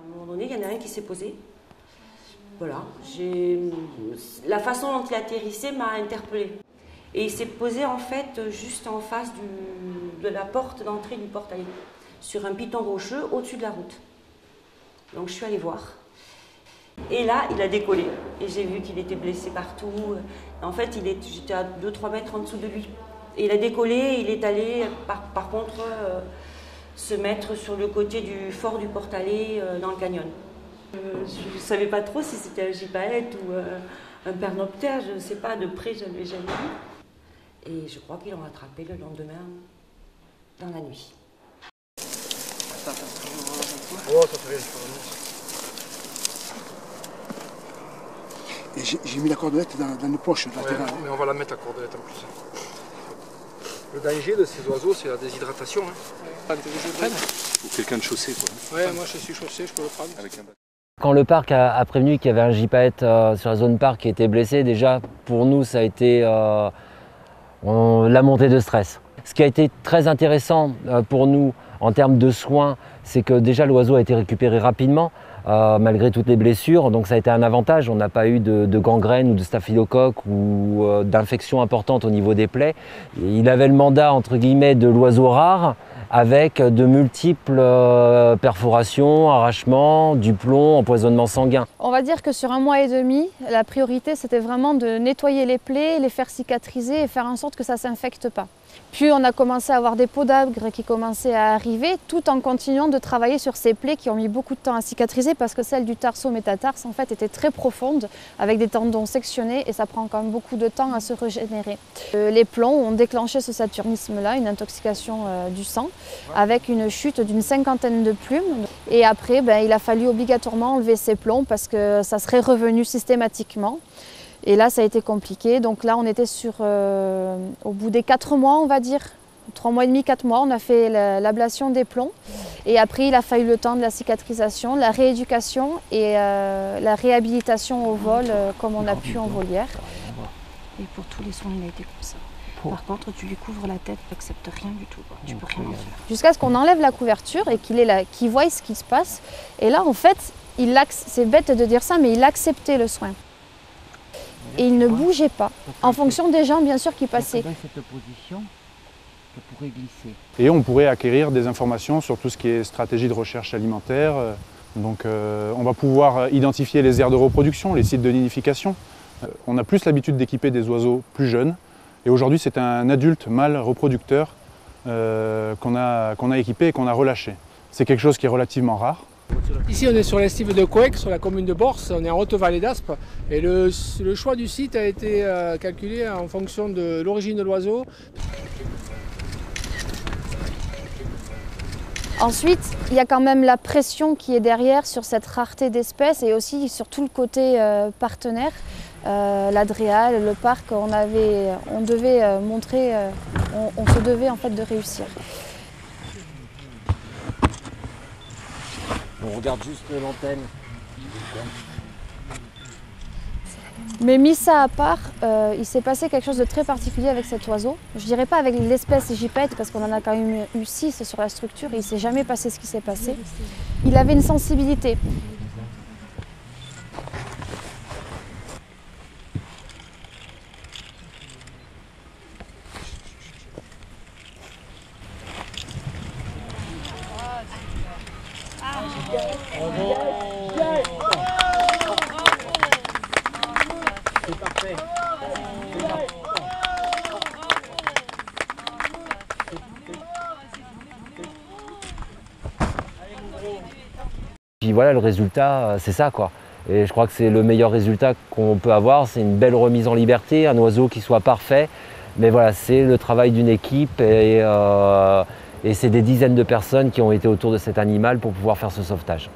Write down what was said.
un moment donné, il y en a un qui s'est posé. Voilà, la façon dont il atterrissait m'a interpellée. Et il s'est posé en fait juste en face de la porte d'entrée du portail, sur un piton rocheux au-dessus de la route. Donc je suis allée voir. Et là, il a décollé. Et j'ai vu qu'il était blessé partout. En fait, j'étais à 2-3 mètres en dessous de lui. Et il a décollé et il est allé, par contre, se mettre sur le côté du fort du Portalet dans le canyon. Je ne savais pas trop si c'était un gypaète ou un pernoptère, je ne sais pas, de près, je ne l'ai jamais vu. Et je crois qu'ils l'ont attrapé le lendemain, dans la nuit. Oh, ça fait rien. Et j'ai mis la cordelette dans nos poches latérales. Ouais, mais on va la mettre la cordelette en plus. Le danger de ces oiseaux, c'est la déshydratation. Hein. Ou quelqu'un de chaussé, quoi. Ouais, moi je suis chaussé, je peux le prendre. Quand le parc a prévenu qu'il y avait un gypaète sur la zone parc qui était blessé, déjà pour nous ça a été la montée de stress. Ce qui a été très intéressant pour nous en termes de soins, c'est que déjà l'oiseau a été récupéré rapidement malgré toutes les blessures, donc ça a été un avantage. On n'a pas eu de gangrène ou de staphylocoque ou d'infection importante au niveau des plaies. Il avait le mandat entre guillemets de l'oiseau rare, avec de multiples perforations, arrachements, du plomb, empoisonnement sanguin. On va dire que sur 1 mois et demi, la priorité c'était vraiment de nettoyer les plaies, les faire cicatriser et faire en sorte que ça ne s'infecte pas. Puis on a commencé à avoir des podagres qui commençaient à arriver, tout en continuant de travailler sur ces plaies qui ont mis beaucoup de temps à cicatriser parce que celle du tarso-métatarse en fait était très profonde avec des tendons sectionnés et ça prend quand même beaucoup de temps à se régénérer. Les plombs ont déclenché ce saturnisme-là, une intoxication du sang avec une chute d'une 50aine de plumes. Et après, il a fallu obligatoirement enlever ces plombs parce que ça serait revenu systématiquement. Et là, ça a été compliqué. Donc là, on était au bout des 4 mois, on va dire, 3 mois et demi, 4 mois, on a fait l'ablation des plombs. Et après, il a fallu le temps de la cicatrisation, la rééducation et la réhabilitation au vol, comme on a pu en volière. Et pour tous les soins, il a été comme ça. Par contre, tu lui couvres la tête, tu n'acceptes rien du tout. Tu peux rien en faire. Jusqu'à ce qu'on enlève la couverture et qu'il voie ce qui se passe. Et là, en fait, c'est bête de dire ça, mais il acceptait le soin. Et il ne bougeait pas, en fonction des gens bien sûr qui passaient. Dans cette position, ça pourrait glisser. Et on pourrait acquérir des informations sur tout ce qui est stratégie de recherche alimentaire. Donc on va pouvoir identifier les aires de reproduction, les sites de nidification. On a plus l'habitude d'équiper des oiseaux plus jeunes. Et aujourd'hui c'est un adulte mâle reproducteur qu'on a équipé et qu'on a relâché. C'est quelque chose qui est relativement rare. Ici on est sur l'estive de Couec, sur la commune de Borse, on est en Haute-Vallée d'Aspe. Et le choix du site a été calculé en fonction de l'origine de l'oiseau. Ensuite, il y a quand même la pression qui est derrière sur cette rareté d'espèces et aussi sur tout le côté partenaire. L'Adréal, le parc, on devait montrer, on se devait en fait de réussir. On regarde juste l'antenne. Mais mis ça à part, il s'est passé quelque chose de très particulier avec cet oiseau. Je dirais pas avec l'espèce gypaète parce qu'on en a quand même eu 6 sur la structure et il ne s'est jamais passé ce qui s'est passé. Il avait une sensibilité. C'est parfait. Puis voilà, le résultat, c'est ça quoi. Et je crois que c'est le meilleur résultat qu'on peut avoir, c'est une belle remise en liberté, un oiseau qui soit parfait. Mais voilà, c'est le travail d'une équipe et c'est des dizaines de personnes qui ont été autour de cet animal pour pouvoir faire ce sauvetage.